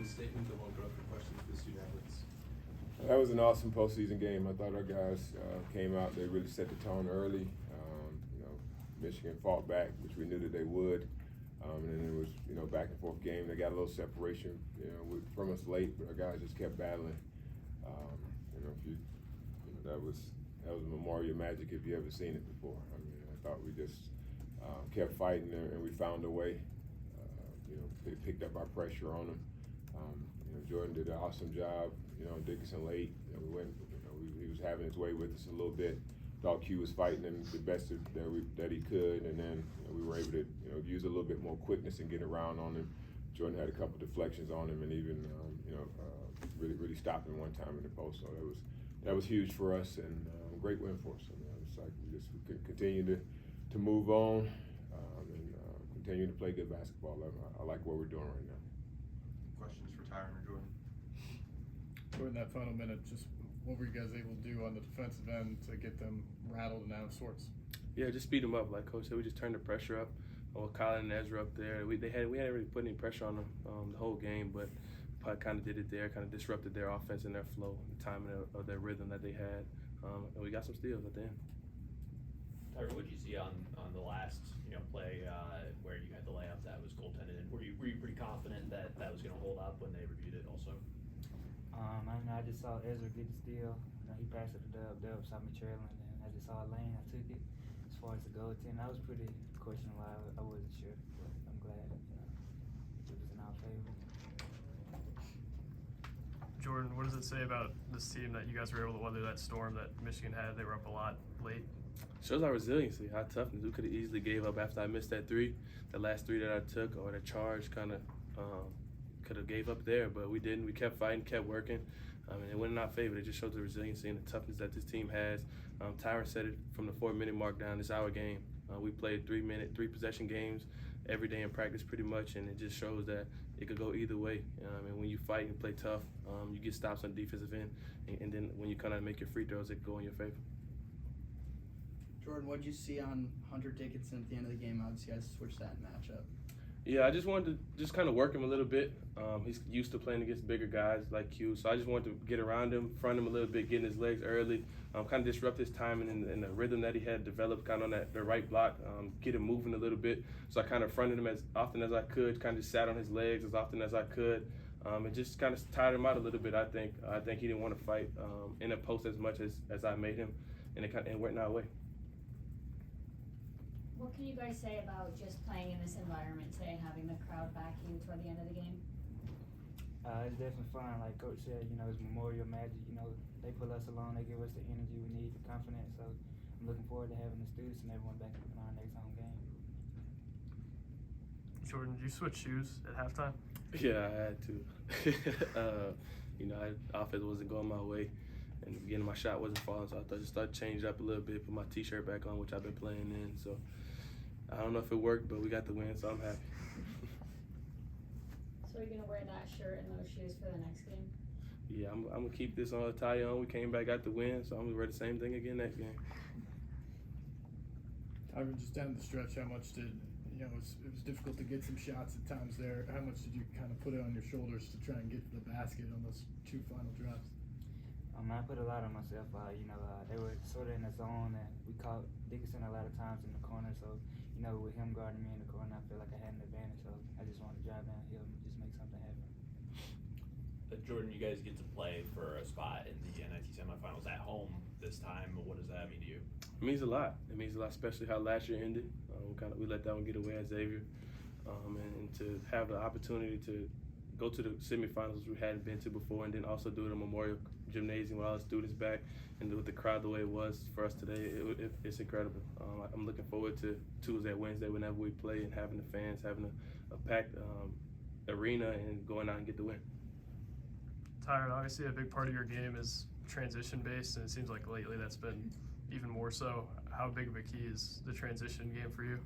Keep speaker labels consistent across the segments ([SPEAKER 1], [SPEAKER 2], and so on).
[SPEAKER 1] statement, then we'll open up for questions for the student athletes.
[SPEAKER 2] That was an awesome postseason game. I thought our guys came out. They really set the tone early. Michigan fought back, which we knew that they would. And then it was, back and forth game. They got a little separation, from us late, but our guys just kept battling. That was Memorial magic if you ever seen it before. I mean, I thought we just kept fighting and we found a way. Picked up our pressure on them. Jordan did an awesome job. Dickinson late. We went. He was having his way with us a little bit. Thought Q was fighting him the best that he could, and then we were able to use a little bit more quickness and get around on him. Jordan had a couple deflections on him, and even really stopped him one time in the post. So that was huge for us, and great win for us. It's like we could continue to move on and continue to play good basketball. I like what we're doing right now.
[SPEAKER 1] Questions for Tyrin or Jordan?
[SPEAKER 3] During that final minute, just what were you guys able to do on the defensive end to get them rattled and out of sorts?
[SPEAKER 4] Yeah, just speed them up. Like Coach said, we just turned the pressure up. With Colin and Ezra up there, we hadn't really put any pressure on them the whole game, but probably kind of did it there, kind of disrupted their offense and their flow, the timing of their rhythm that they had, and we got some steals at the end.
[SPEAKER 5] Tyler, what did you see on the last play where you had the layup that was goaltended? And were you pretty confident that was going to hold up when they reviewed it also?
[SPEAKER 6] I just saw Ezra get the steal. He passed it to Dub saw me trailing, and I just saw a lane. I took it. As far as the goaltending, I was pretty questionable. I wasn't sure, but I'm glad it was in our favor.
[SPEAKER 7] Jordan, what does it say about this team that you guys were able to weather that storm that Michigan had? They were up a lot late.
[SPEAKER 4] Shows our resiliency, our toughness. We could have easily gave up after I missed that three, the last three that I took, or the charge kind of could have gave up there, but we didn't. We kept fighting, kept working. It went in our favor. It just shows the resiliency and the toughness that this team has. Tyron said it from the 4-minute mark down. It's our game. We played 3-possession games every day in practice pretty much, and it just shows that it could go either way. And when you fight and play tough, you get stops on the defensive end, and then when you come out and make your free throws, it can go in your favor.
[SPEAKER 8] Jordan, what did you see on Hunter Dickinson at the end of the game? How did you guys switch that matchup?
[SPEAKER 4] Yeah, I just wanted to kind of work him a little bit. He's used to playing against bigger guys like Q, so I just wanted to get around him, front him a little bit, getting his legs early, kind of disrupt his timing and the rhythm that he had developed kind of on the right block, get him moving a little bit. So I kind of fronted him as often as I could, kind of just sat on his legs as often as I could, and just kind of tired him out a little bit, I think. I think he didn't want to fight in the post as much as I made him, and it went our way.
[SPEAKER 9] What can you guys say about just playing in this environment today and having the crowd back you toward the end of the game?
[SPEAKER 6] It's definitely fun. Like Coach said, it's Memorial magic. They pull us along. They give us the energy we need, the confidence. So I'm looking forward to having the students and everyone back in our next home game.
[SPEAKER 7] Jordan, did you switch shoes at halftime?
[SPEAKER 4] Yeah, I had to. Offense wasn't going my way. In the beginning, my shot wasn't falling, so I just started changing up a little bit, put my T-shirt back on, which I've been playing in. So I don't know if it worked, but we got the win, so I'm happy.
[SPEAKER 9] So are you gonna wear that shirt and those shoes for the next game?
[SPEAKER 4] Yeah, I'm gonna keep this on tie on. We came back, got the win, so I'm gonna wear the same thing again next game.
[SPEAKER 3] Tyron, just down the stretch, how much did it was difficult to get some shots at times there. How much did you kind of put it on your shoulders to try and get to the basket on those two final drives?
[SPEAKER 6] I put a lot on myself. They were sort of in the zone, and we caught Dickinson a lot of times in the corner. So, with him guarding me in the corner, I feel like I had an advantage. So I just wanted to drive downhill and just make something happen.
[SPEAKER 5] Jordan, you guys get to play for a spot in the NIT semifinals at home this time. What does that mean to you?
[SPEAKER 4] It means a lot. It means a lot, especially how last year ended. We let that one get away at Xavier, and to have the opportunity to go to the semifinals we hadn't been to before, and then also do it in Memorial Gymnasium with all the students back, and with the crowd the way it was for us today, it's incredible. I'm looking forward to Tuesday, Wednesday, whenever we play, and having the fans, having a packed arena, and going out and get the win.
[SPEAKER 7] Tyron, obviously a big part of your game is transition based, and it seems like lately that's been even more so. How big of a key is the transition game for you?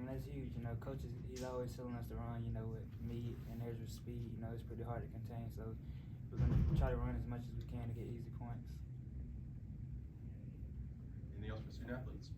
[SPEAKER 6] That's huge. Coach he's always telling us to run. With me and Ezra's speed, it's pretty hard to contain. So we're gonna try to run as much as we can to get easy points.
[SPEAKER 1] Anything else for student athletes?